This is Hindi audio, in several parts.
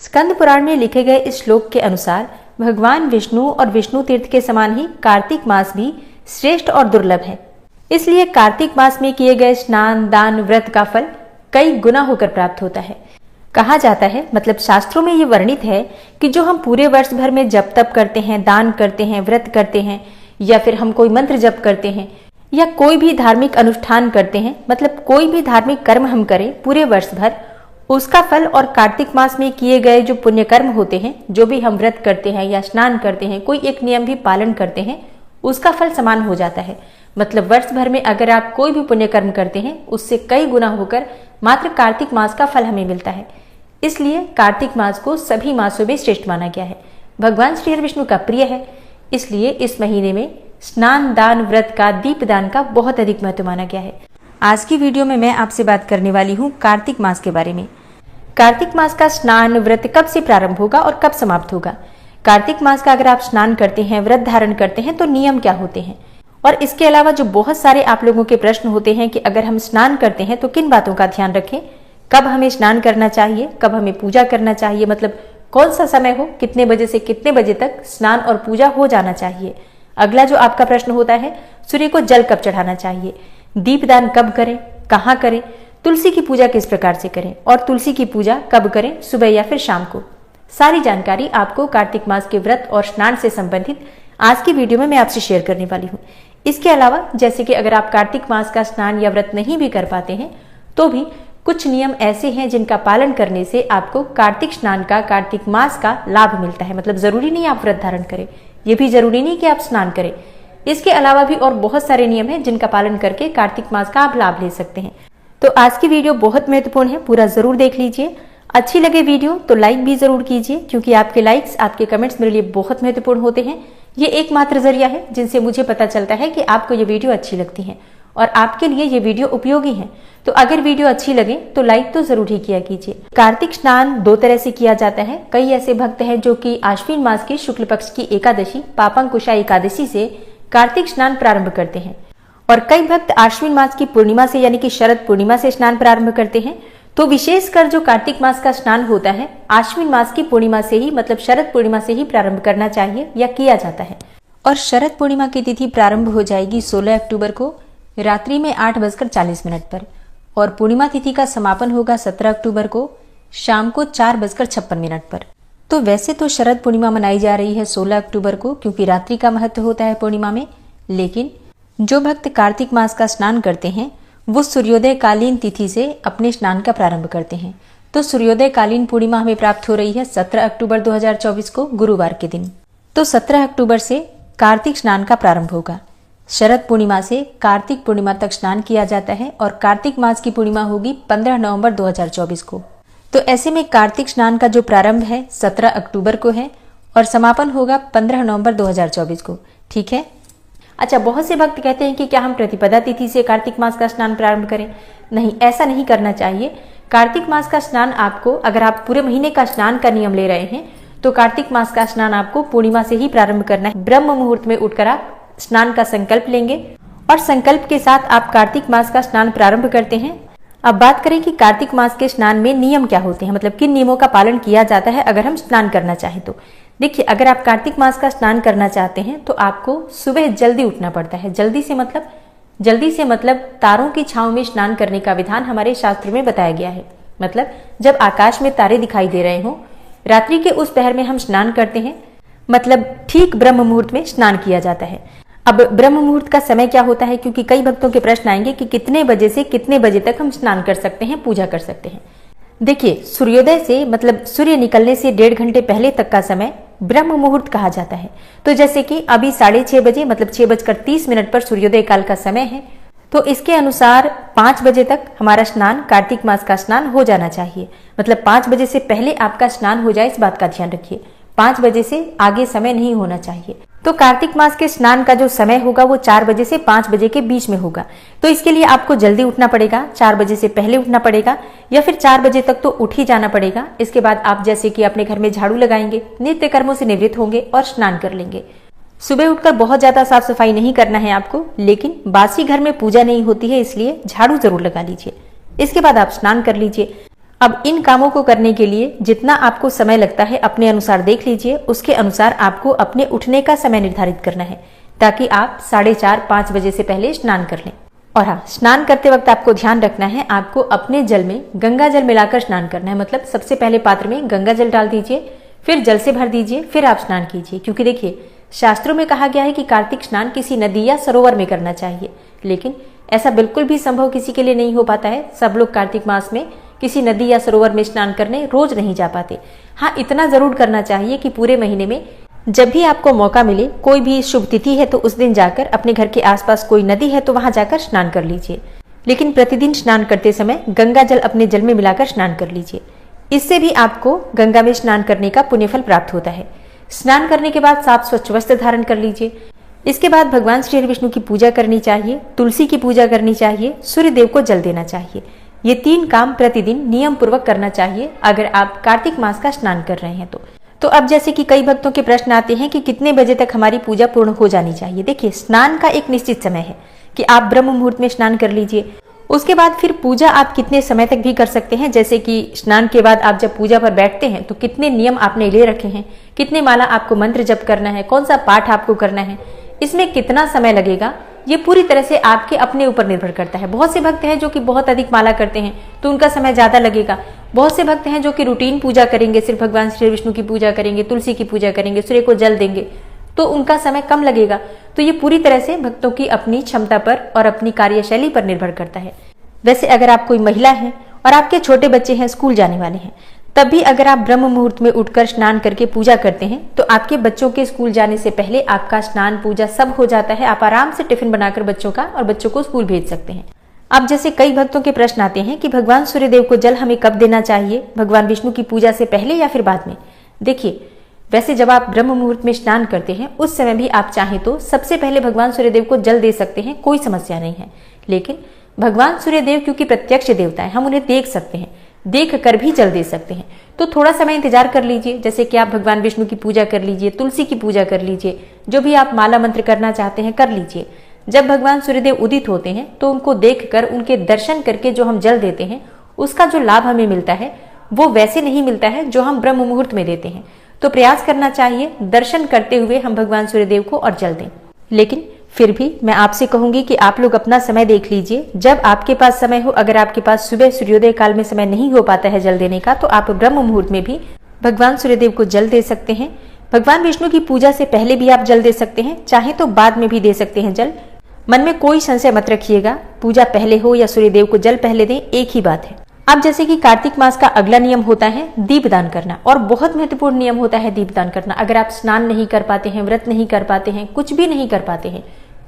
स्कंद पुराण में लिखे गए इस श्लोक के अनुसार भगवान विष्णु और विष्णु तीर्थ के समान ही कार्तिक मास भी श्रेष्ठ और दुर्लभ है। इसलिए कार्तिक मास में किए गए स्नान, दान, व्रत का फल कई गुना होकर प्राप्त होता है। कहा जाता है, मतलब शास्त्रों में ये वर्णित है कि जो हम पूरे वर्ष भर में जप तप करते हैं, दान करते हैं, व्रत करते हैं, या फिर हम कोई मंत्र जप करते हैं या कोई भी धार्मिक अनुष्ठान करते हैं, मतलब कोई भी धार्मिक कर्म हम करें पूरे वर्ष भर, उसका फल और कार्तिक मास में किए गए जो पुण्य कर्म होते हैं, जो भी हम व्रत करते हैं या स्नान करते हैं, कोई एक नियम भी पालन करते हैं, उसका फल समान हो जाता है। मतलब वर्ष भर में अगर आप कोई भी पुण्य कर्म करते हैं, उससे कई गुना होकर मात्र कार्तिक मास का फल हमें मिलता है। इसलिए कार्तिक मास को सभी मासों में श्रेष्ठ माना गया है। भगवान श्री हरि विष्णु का प्रिय है, इसलिए इस महीने में स्नान, दान, व्रत का, दीपदान का बहुत अधिक महत्व माना गया है। आज की वीडियो में मैं आपसे बात करने वाली हूँ कार्तिक मास के बारे में। कार्तिक मास का स्नान, व्रत कब से प्रारंभ होगा और कब समाप्त होगा? कार्तिक मास का अगर आप स्नान करते हैं, व्रत धारण करते हैं तो नियम क्या होते हैं? और इसके अलावा जो बहुत सारे आप लोगों के प्रश्न होते हैं कि अगर हम स्नान करते हैं तो किन बातों का ध्यान रखें, कब हमें स्नान करना चाहिए, कब हमें पूजा करना चाहिए, मतलब कौन सा समय हो, कितने बजे से कितने बजे तक स्नान और पूजा हो जाना चाहिए। अगला जो आपका प्रश्न होता है, सूर्य को जल कब चढ़ाना चाहिए, दीपदान कब करें, कहाँ करें, तुलसी की पूजा किस प्रकार से करें और तुलसी की पूजा कब करें, सुबह या फिर शाम को। सारी जानकारी आपको कार्तिक मास के व्रत और स्नान से संबंधित आज की वीडियो में मैं आपसे शेयर करने वाली हूँ। इसके अलावा जैसे कि अगर आप कार्तिक मास का स्नान या व्रत नहीं भी कर पाते हैं तो भी कुछ नियम ऐसे हैं जिनका पालन करने से आपको कार्तिक स्नान का, कार्तिक मास का लाभ मिलता है। मतलब जरूरी नहीं आप व्रत धारण करें, ये भी जरूरी नहीं कि आप स्नान करें। इसके अलावा भी और बहुत सारे नियम हैं जिनका पालन करके कार्तिक मास का आप लाभ ले सकते हैं। तो आज की वीडियो बहुत महत्वपूर्ण है, पूरा जरूर देख लीजिए। अच्छी लगे वीडियो तो लाइक भी जरूर कीजिए, क्योंकि आपके लाइक्स, आपके कमेंट्स मेरे लिए बहुत महत्वपूर्ण होते हैं। ये एकमात्र जरिया है जिनसे मुझे पता चलता है कि आपको ये वीडियो अच्छी लगती है और आपके लिए ये वीडियो उपयोगी है। तो अगर वीडियो अच्छी लगे तो लाइक तो जरूर ही किया कीजिए। कार्तिक स्नान दो तरह से किया जाता है। कई ऐसे भक्त हैं जो कि आश्विन मास की शुक्ल पक्ष की एकादशी, पापांकुशा एकादशी से कार्तिक स्नान प्रारंभ करते हैं, और कई भक्त आश्विन मास की पूर्णिमा से यानी कि शरद पूर्णिमा से स्नान प्रारंभ करते हैं। तो विशेषकर जो कार्तिक मास का स्नान होता है, आश्विन मास की पूर्णिमा से ही, मतलब शरद पूर्णिमा से ही प्रारंभ करना चाहिए या किया जाता है। और शरद पूर्णिमा की तिथि प्रारंभ हो जाएगी 16 अक्टूबर को रात्रि में 8:40 पर, और पूर्णिमा तिथि का समापन होगा 17 अक्टूबर को शाम को 4:56 पर। तो वैसे तो शरद पूर्णिमा मनाई जा रही है 16 अक्टूबर को, क्योंकि रात्रि का महत्व होता है पूर्णिमा में। लेकिन जो भक्त कार्तिक मास का स्नान करते हैं वो सूर्योदय कालीन तिथि से अपने स्नान का प्रारंभ करते हैं। तो सूर्योदय कालीन पूर्णिमा हमें प्राप्त हो रही है 17 अक्टूबर 2024 को, गुरुवार के दिन। तो 17 अक्टूबर से कार्तिक स्नान का प्रारंभ होगा। शरद पूर्णिमा से कार्तिक पूर्णिमा तक स्नान किया जाता है, और कार्तिक मास की पूर्णिमा होगी 15 नवंबर 2024 को। तो ऐसे में कार्तिक स्नान का जो प्रारंभ है 17 अक्टूबर को है और समापन होगा 15 नवंबर 2024 को। ठीक है। अच्छा, बहुत से भक्त कहते हैं कि क्या हम प्रतिपदा तिथि से कार्तिक मास का स्नान प्रारंभ करें? नहीं, ऐसा नहीं करना चाहिए। कार्तिक मास का स्नान आपको, अगर आप पूरे महीने का स्नान का नियम ले रहे हैं तो कार्तिक मास का स्नान आपको पूर्णिमा से ही प्रारंभ करना है। ब्रह्म मुहूर्त में उठकर आप स्नान का संकल्प लेंगे और संकल्प के साथ आप कार्तिक मास का स्नान प्रारंभ करते हैं। अब बात करें कि कार्तिक मास के स्नान में नियम क्या होते हैं, मतलब किन नियमों का पालन किया जाता है अगर हम स्नान करना चाहें तो। देखिए, अगर आप कार्तिक मास का स्नान करना चाहते हैं तो आपको सुबह जल्दी उठना पड़ता है। जल्दी से मतलब तारों की छांव में स्नान करने का विधान हमारे शास्त्र में बताया गया है। मतलब जब आकाश में तारे दिखाई दे रहे हों, रात्रि के उस पहर में हम स्नान करते हैं, मतलब ठीक ब्रह्म मुहूर्त में स्नान किया जाता है। अब ब्रह्म मुहूर्त का समय क्या होता है, क्योंकि कई भक्तों के प्रश्न आएंगे कि कितने बजे से कितने बजे तक हम स्नान कर सकते हैं, पूजा कर सकते हैं। देखिए, सूर्योदय से, मतलब सूर्य निकलने से 1.5 घंटे पहले तक का समय ब्रह्म मुहूर्त कहा जाता है। तो जैसे कि अभी 6:30 बजे, मतलब 6:30 पर सूर्योदय काल का समय है, तो इसके अनुसार 5 बजे तक हमारा स्नान, कार्तिक मास का स्नान हो जाना चाहिए। मतलब 5 बजे से पहले आपका स्नान हो जाए, इस बात का ध्यान रखिए। 5 बजे से आगे समय नहीं होना चाहिए। तो कार्तिक मास के स्नान का जो समय होगा वो 4 बजे से 5 बजे के बीच में होगा। तो इसके लिए आपको जल्दी उठना पड़ेगा, 4 बजे से पहले उठना पड़ेगा, या फिर 4 बजे तक तो उठ ही जाना पड़ेगा। इसके बाद आप जैसे कि अपने घर में झाड़ू लगाएंगे, नित्य कर्मों से निवृत्त होंगे और स्नान कर लेंगे। सुबह उठकर बहुत ज्यादा साफ सफाई नहीं करना है आपको, लेकिन बासी घर में पूजा नहीं होती है, इसलिए झाड़ू जरूर लगा लीजिए। इसके बाद आप स्नान कर लीजिए। अब इन कामों को करने के लिए जितना आपको समय लगता है अपने अनुसार देख लीजिए। उसके अनुसार आपको अपने उठने का समय निर्धारित करना है ताकि आप 4:30-5 बजे से पहले स्नान कर लें। और हाँ, स्नान करते वक्त आपको ध्यान रखना है, आपको अपने जल में गंगा जल मिलाकर स्नान करना है। मतलब सबसे पहले पात्र में गंगा जल डाल दीजिए, फिर जल से भर दीजिए, फिर आप स्नान कीजिए। क्योंकि देखिए, शास्त्रों में कहा गया है कि कार्तिक स्नान किसी नदी या सरोवर में करना चाहिए, लेकिन ऐसा बिल्कुल भी संभव किसी के लिए नहीं हो पाता है। सब लोग कार्तिक मास में किसी नदी या सरोवर में स्नान करने रोज नहीं जा पाते। हाँ, इतना जरूर करना चाहिए कि पूरे महीने में जब भी आपको मौका मिले, कोई भी शुभ तिथि है तो उस दिन जाकर, अपने घर के आसपास कोई नदी है तो वहां जाकर स्नान कर लीजिए। लेकिन प्रतिदिन स्नान करते समय गंगा जल अपने जल में मिलाकर स्नान कर लीजिए। इससे भी आपको गंगा में स्नान करने का पुण्यफल प्राप्त होता है। स्नान करने के बाद साफ स्वच्छ वस्त्र धारण कर लीजिए। इसके बाद भगवान श्री विष्णु की पूजा करनी चाहिए, तुलसी की पूजा करनी चाहिए, सूर्य देव को जल देना चाहिए। ये 3 काम प्रतिदिन नियम पूर्वक करना चाहिए अगर आप कार्तिक मास का स्नान कर रहे हैं तो अब जैसे कि कई भक्तों के प्रश्न आते हैं कि कितने बजे तक हमारी पूजा पूर्ण हो जानी चाहिए। देखिए, स्नान का एक निश्चित समय है कि आप ब्रह्म मुहूर्त में स्नान कर लीजिए। उसके बाद फिर पूजा आप कितने समय तक भी कर सकते हैं। जैसे कि स्नान के बाद आप जब पूजा पर बैठते हैं तो कितने नियम आपने ले रखे हैं, कितने माला आपको मंत्र जप करना है, कौन सा पाठ आपको करना है, इसमें कितना समय लगेगा, ये पूरी तरह से आपके अपने ऊपर निर्भर करता है। बहुत से भक्त हैं जो कि बहुत अधिक माला करते हैं तो उनका समय ज्यादा लगेगा। बहुत से भक्त हैं जो कि रूटीन पूजा करेंगे, सिर्फ भगवान श्री विष्णु की पूजा करेंगे, तुलसी की पूजा करेंगे, सूर्य को जल देंगे, तो उनका समय कम लगेगा। तो ये पूरी तरह से भक्तों की अपनी क्षमता पर और अपनी कार्यशैली पर निर्भर करता है। वैसे अगर आप कोई महिला हैं और आपके छोटे बच्चे हैं, स्कूल जाने वाले हैं, तब भी अगर आप ब्रह्म मुहूर्त में उठकर स्नान करके पूजा करते हैं तो आपके बच्चों के स्कूल जाने से पहले आपका स्नान पूजा सब हो जाता है। आप आराम से टिफिन बनाकर बच्चों का और बच्चों को स्कूल भेज सकते हैं। अब जैसे कई भक्तों के प्रश्न आते हैं कि भगवान सूर्यदेव को जल हमें कब देना चाहिए, भगवान विष्णु की पूजा से पहले या फिर बाद में। देखिए, वैसे जब आप ब्रह्म मुहूर्त में स्नान करते हैं उस समय भी आप चाहें तो सबसे पहले भगवान सूर्यदेव को जल दे सकते हैं, कोई समस्या नहीं है। लेकिन भगवान सूर्यदेव क्योंकि प्रत्यक्ष देवता है, हम उन्हें देख सकते हैं, देख कर भी जल दे सकते हैं, तो थोड़ा समय इंतजार कर लीजिए। जैसे कि आप भगवान विष्णु की पूजा कर लीजिए, तुलसी की पूजा कर लीजिए, जो भी आप माला मंत्र करना चाहते हैं कर लीजिए। जब भगवान सूर्यदेव उदित होते हैं तो उनको देखकर, उनके दर्शन करके जो हम जल देते हैं उसका जो लाभ हमें मिलता है वो वैसे नहीं मिलता है जो हम ब्रह्म मुहूर्त में देते हैं। तो प्रयास करना चाहिए दर्शन करते हुए हम भगवान सूर्यदेव को और जल दें। लेकिन फिर भी मैं आपसे कहूंगी कि आप लोग अपना समय देख लीजिए, जब आपके पास समय हो। अगर आपके पास सुबह सूर्योदय काल में समय नहीं हो पाता है जल देने का तो आप ब्रह्म मुहूर्त में भी भगवान सूर्यदेव को जल दे सकते हैं। भगवान विष्णु की पूजा से पहले भी आप जल दे सकते हैं, चाहे तो बाद में भी दे सकते हैं जल। मन में कोई संशय मत रखिएगा, पूजा पहले हो या सूर्यदेव को जल पहले दें, एक ही बात है। अब जैसे कि कार्तिक मास का अगला नियम होता है दीपदान करना, और बहुत महत्वपूर्ण नियम होता है दीपदान करना। अगर आप स्नान नहीं कर पाते हैं, व्रत नहीं कर पाते हैं, कुछ भी नहीं कर पाते हैं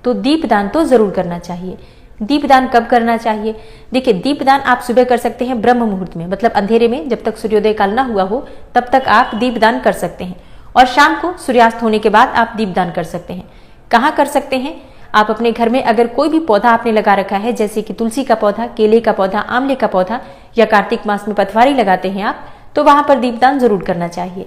तो दीपदान तो जरूर करना चाहिए। दीपदान कब करना चाहिए? देखिए, दीपदान आप सुबह कर सकते हैं ब्रह्म मुहूर्त में, मतलब अंधेरे में, जब तक सूर्योदय काल ना हुआ हो तब तक आप दीपदान कर सकते हैं। और शाम को सूर्यास्त होने के बाद आप दीपदान कर सकते हैं। कहाँ कर सकते हैं? आप अपने घर में अगर कोई भी पौधा आपने लगा रखा है, जैसे कि तुलसी का पौधा, केले का पौधा, आंवले का पौधा, या कार्तिक मास में पथवारी लगाते हैं आप, तो वहां पर दीपदान जरूर करना चाहिए।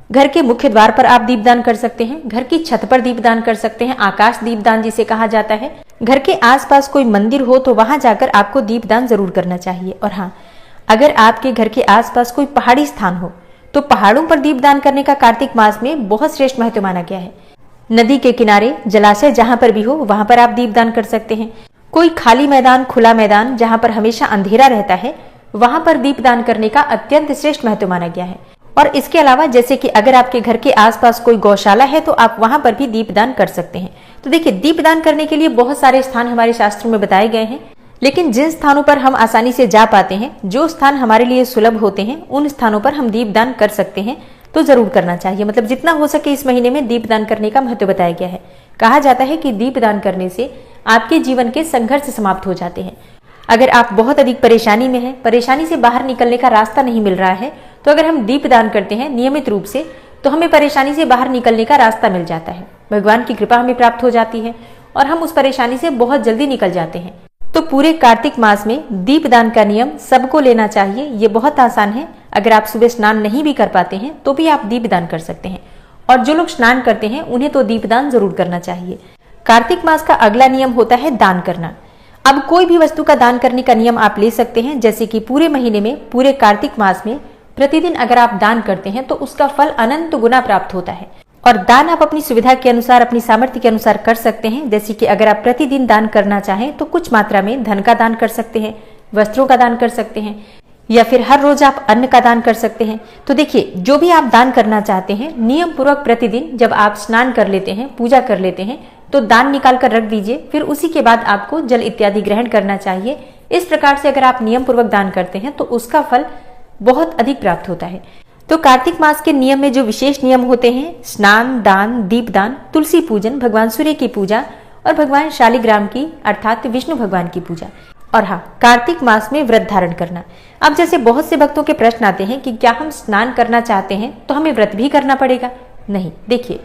घर के मुख्य द्वार पर आप दीपदान कर सकते हैं, घर की छत पर दीपदान कर सकते हैं, आकाश दीपदान जिसे कहा जाता है। घर के आसपास कोई मंदिर हो तो वहां जाकर आपको दीपदान जरूर करना चाहिए। और हाँ, अगर आपके घर के आसपास कोई पहाड़ी स्थान हो तो पहाड़ों पर दीपदान करने का कार्तिक मास में बहुत श्रेष्ठ महत्व माना गया है। नदी के किनारे, जलाशय जहां पर भी हो वहां पर आप दीपदान कर सकते हैं। कोई खाली मैदान, खुला मैदान जहां पर हमेशा अंधेरा रहता है, वहां पर दीपदान करने का अत्यंत श्रेष्ठ महत्व माना गया है। और इसके अलावा जैसे कि अगर आपके घर के आसपास कोई गौशाला है तो आप वहां पर भी दीपदान कर सकते हैं। तो देखिए, दीपदान करने के लिए बहुत सारे स्थान हमारे शास्त्रों में बताए गए हैं, लेकिन जिन स्थानों पर हम आसानी से जा पाते हैं, जो स्थान हमारे लिए सुलभ होते हैं, उन स्थानों पर हम दीपदान कर सकते हैं, तो जरूर करना चाहिए। मतलब जितना हो सके इस महीने में दीपदान करने का महत्व बताया गया है। कहा जाता है कि दीपदान करने से आपके जीवन के संघर्ष समाप्त हो जाते हैं। अगर आप बहुत अधिक परेशानी में हैं, परेशानी से बाहर निकलने का रास्ता नहीं मिल रहा है, तो अगर हम दीपदान करते हैं नियमित रूप से तो हमें परेशानी से बाहर निकलने का रास्ता मिल जाता है। भगवान की कृपा हमें प्राप्त हो जाती है और हम उस परेशानी से बहुत जल्दी निकल जाते हैं। तो पूरे कार्तिक मास में दीपदान का नियम सबको लेना चाहिए। ये बहुत आसान है। अगर आप सुबह स्नान नहीं भी कर पाते हैं तो भी आप दीपदान कर सकते हैं, और जो लोग स्नान करते हैं उन्हें तो दीपदान जरूर करना चाहिए। कार्तिक मास का अगला नियम होता है दान करना। अब कोई भी वस्तु का दान करने का नियम आप ले सकते हैं, जैसे कि पूरे महीने में, पूरे कार्तिक मास में प्रतिदिन अगर आप दान करते हैं तो उसका फल अनंत गुना प्राप्त होता है। और दान आप अपनी सुविधा के अनुसार, अपनी सामर्थ्य के अनुसार कर सकते हैं। जैसे कि अगर आप प्रतिदिन दान करना चाहें तो कुछ मात्रा में धन का दान कर सकते हैं, वस्त्रों का दान कर सकते हैं, या फिर हर रोज आप अन्न का दान कर सकते हैं। तो देखिए, जो भी आप दान करना चाहते हैं, नियम पूर्वक प्रतिदिन जब आप स्नान कर लेते हैं, पूजा कर लेते हैं, तो दान निकाल कर रख दीजिए। फिर उसी के बाद आपको जल इत्यादि ग्रहण करना चाहिए। इस प्रकार से अगर आप नियम पूर्वक दान करते हैं तो उसका फल बहुत अधिक प्राप्त होता है। तो कार्तिक मास के नियम में जो विशेष नियम होते हैं, स्नान, दान, दीपदान, तुलसी पूजन, भगवान सूर्य की पूजा और भगवान शालिग्राम की अर्थात विष्णु भगवान की पूजा, और हाँ, कार्तिक मास में व्रत धारण करना। अब जैसे बहुत से भक्तों के प्रश्न आते हैं कि क्या हम स्नान करना चाहते हैं तो हमें व्रत भी करना पड़ेगा? नहीं, देखिए,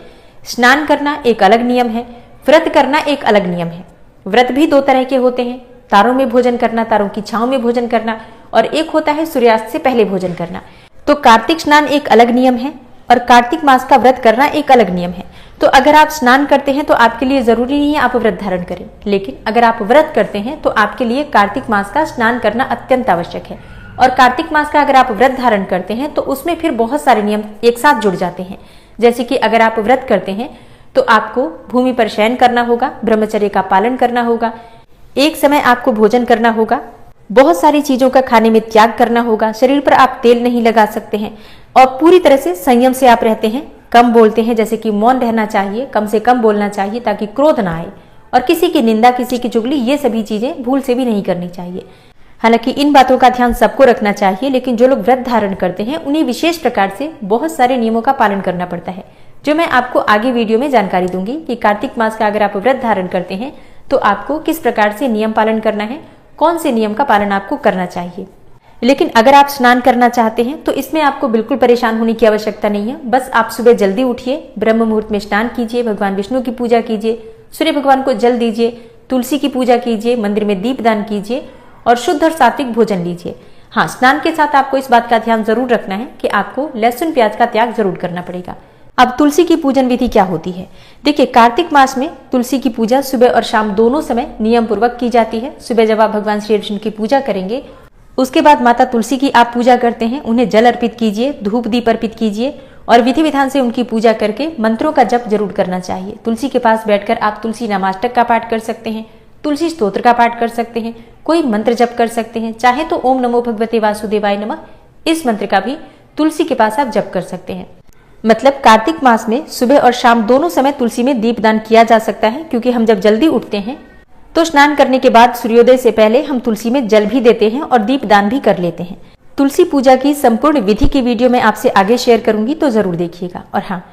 स्नान करना एक अलग नियम है, व्रत करना एक अलग नियम है। व्रत भी दो तरह के होते हैं, तारों में भोजन करना, तारों की छांव में भोजन करना, और एक होता है सूर्यास्त से पहले भोजन करना। तो कार्तिक स्नान एक अलग नियम है और कार्तिक मास का व्रत करना एक अलग नियम है। तो अगर आप स्नान करते हैं तो आपके लिए जरूरी नहीं है आप व्रत धारण करें, लेकिन अगर आप व्रत करते हैं तो आपके लिए कार्तिक मास का स्नान करना अत्यंत आवश्यक है। और कार्तिक मास का अगर आप व्रत धारण करते हैं तो उसमें फिर बहुत सारे नियम एक साथ जुड़ जाते हैं। जैसे कि अगर आप व्रत करते हैं तो आपको भूमि पर शयन करना होगा, ब्रह्मचर्य का पालन करना होगा, एक समय आपको भोजन करना होगा, बहुत सारी चीजों का खाने में त्याग करना होगा, शरीर पर आप तेल नहीं लगा सकते हैं, और पूरी तरह से संयम से आप रहते हैं, कम बोलते हैं, जैसे कि मौन रहना चाहिए, कम से कम बोलना चाहिए ताकि क्रोध ना आए, और किसी की निंदा, किसी की चुगली, ये सभी चीजें भूल से भी नहीं करनी चाहिए। हालांकि इन बातों का ध्यान सबको रखना चाहिए, लेकिन जो लोग व्रत धारण करते हैं उन्हें विशेष प्रकार से बहुत सारे नियमों का पालन करना पड़ता है, जो मैं आपको आगे वीडियो में जानकारी दूंगी कि कार्तिक मास का अगर आप व्रत धारण करते हैं तो आपको किस प्रकार से नियम पालन करना है, कौन से नियम का पालन आपको करना चाहिए। लेकिन अगर आप स्नान करना चाहते हैं तो इसमें आपको बिल्कुल परेशान होने की आवश्यकता नहीं है। बस आप सुबह जल्दी उठिए, ब्रह्म मुहूर्त में स्नान कीजिए, भगवान विष्णु की पूजा कीजिए, सूर्य भगवान को जल दीजिए, तुलसी की पूजा कीजिए, मंदिर में दीपदान कीजिए और शुद्ध और सात्विक भोजन लीजिए। हाँ, स्नान के साथ आपको इस बात का ध्यान जरूर रखना है कि आपको लहसुन प्याज का त्याग जरूर करना पड़ेगा। अब तुलसी की पूजन विधि क्या होती है? देखिए, कार्तिक मास में तुलसी की पूजा सुबह और शाम दोनों समय नियम पूर्वक की जाती है। सुबह जब आप भगवान श्री कृष्ण की पूजा करेंगे, उसके बाद माता तुलसी की आप पूजा करते हैं, उन्हें जल अर्पित कीजिए, धूप दीप अर्पित कीजिए और विधि विधान से उनकी पूजा करके मंत्रों का जप जरूर करना चाहिए। तुलसी के पास बैठकर आप तुलसी नामाष्टक का पाठ कर सकते हैं, तुलसी स्तोत्र का पाठ कर सकते हैं, कोई मंत्र जप कर सकते हैं, चाहे तो ओम नमो भगवते वासुदेवाय नमः, इस मंत्र का भी तुलसी के पास आप जप कर सकते हैं। मतलब कार्तिक मास में सुबह और शाम दोनों समय तुलसी में दीपदान किया जा सकता है, क्योंकि हम जब जल्दी उठते हैं तो स्नान करने के बाद सूर्योदय से पहले हम तुलसी में जल भी देते हैं और दीपदान भी कर लेते हैं। तुलसी पूजा की संपूर्ण विधि की वीडियो मैं आपसे आगे शेयर करूंगी, तो जरूर देखिएगा। और हाँ,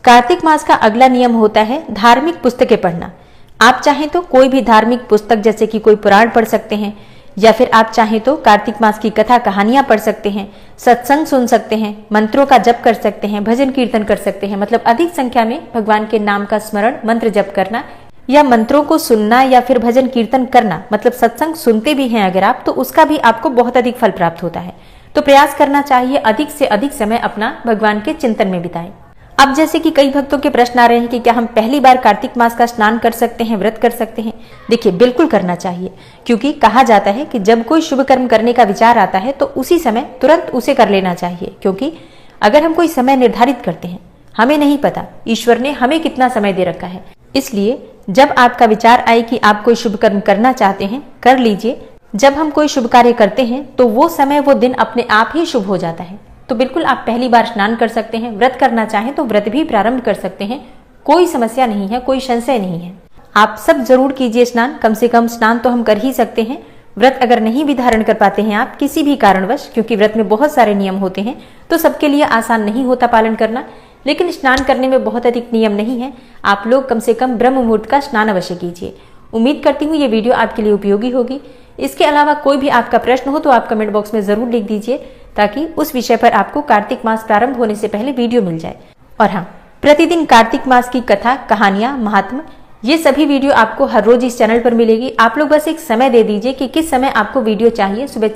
कार्तिक मास का अगला नियम होता है धार्मिक पुस्तकें पढ़ना। आप चाहें तो कोई भी धार्मिक पुस्तक, जैसे कि कोई पुराण पढ़ सकते हैं, या फिर आप चाहें तो कार्तिक मास की कथा कहानियां पढ़ सकते हैं, सत्संग सुन सकते हैं, मंत्रों का जप कर सकते हैं, भजन कीर्तन कर सकते हैं। मतलब अधिक संख्या में भगवान के नाम का स्मरण, मंत्र जप करना या मंत्रों को सुनना या फिर भजन कीर्तन करना, मतलब सत्संग सुनते भी हैं अगर आप, तो उसका भी आपको बहुत अधिक फल प्राप्त होता है। तो प्रयास करना चाहिए अधिक से अधिक समय अपना भगवान के चिंतन में बिताएं। अब जैसे कि कई भक्तों के प्रश्न आ रहे हैं कि क्या हम पहली बार कार्तिक मास का स्नान कर सकते हैं, व्रत कर सकते हैं? देखिए, बिल्कुल करना चाहिए, क्योंकि कहा जाता है कि जब कोई शुभ कर्म करने का विचार आता है तो उसी समय तुरंत उसे कर लेना चाहिए। क्योंकि अगर हम कोई समय निर्धारित करते हैं, हमें नहीं पता ईश्वर ने हमें कितना समय दे रखा है, इसलिए जब आपका विचार आए कि आप कोई शुभ कर्म करना चाहते हैं, कर लीजिए। जब हम कोई शुभ कार्य करते हैं तो वो समय, वो दिन अपने आप ही शुभ हो जाता है। तो बिल्कुल आप पहली बार स्नान कर सकते हैं, व्रत करना चाहें तो व्रत भी प्रारंभ कर सकते हैं, कोई समस्या नहीं है, कोई संशय नहीं है। आप सब जरूर कीजिए स्नान, कम से कम स्नान तो हम कर ही सकते हैं। व्रत अगर नहीं भी धारण कर पाते हैं आप किसी भी कारणवश, क्योंकि व्रत में बहुत सारे नियम होते हैं, तो सबके लिए आसान नहीं होता पालन करना, लेकिन स्नान करने में बहुत अधिक नियम नहीं है। आप लोग कम से कम ब्रह्म मुहूर्त का स्नान अवश्य कीजिए। उम्मीद करती हूँ ये वीडियो आपके लिए उपयोगी होगी। इसके अलावा कोई भी आपका प्रश्न हो तो आप कमेंट बॉक्स में जरूर लिख दीजिए, ताकि उस विषय पर आपको कार्तिक मास प्रारंभ होने से पहले वीडियो मिल जाए। और हाँ, प्रतिदिन कार्तिक मास की कथा, कहानियां, महात्म, ये सभी वीडियो आपको हर रोज इस चैनल पर मिलेगी। आप लोग बस एक समय दे दीजिए कि किस समय आपको वीडियो चाहिए। सुबह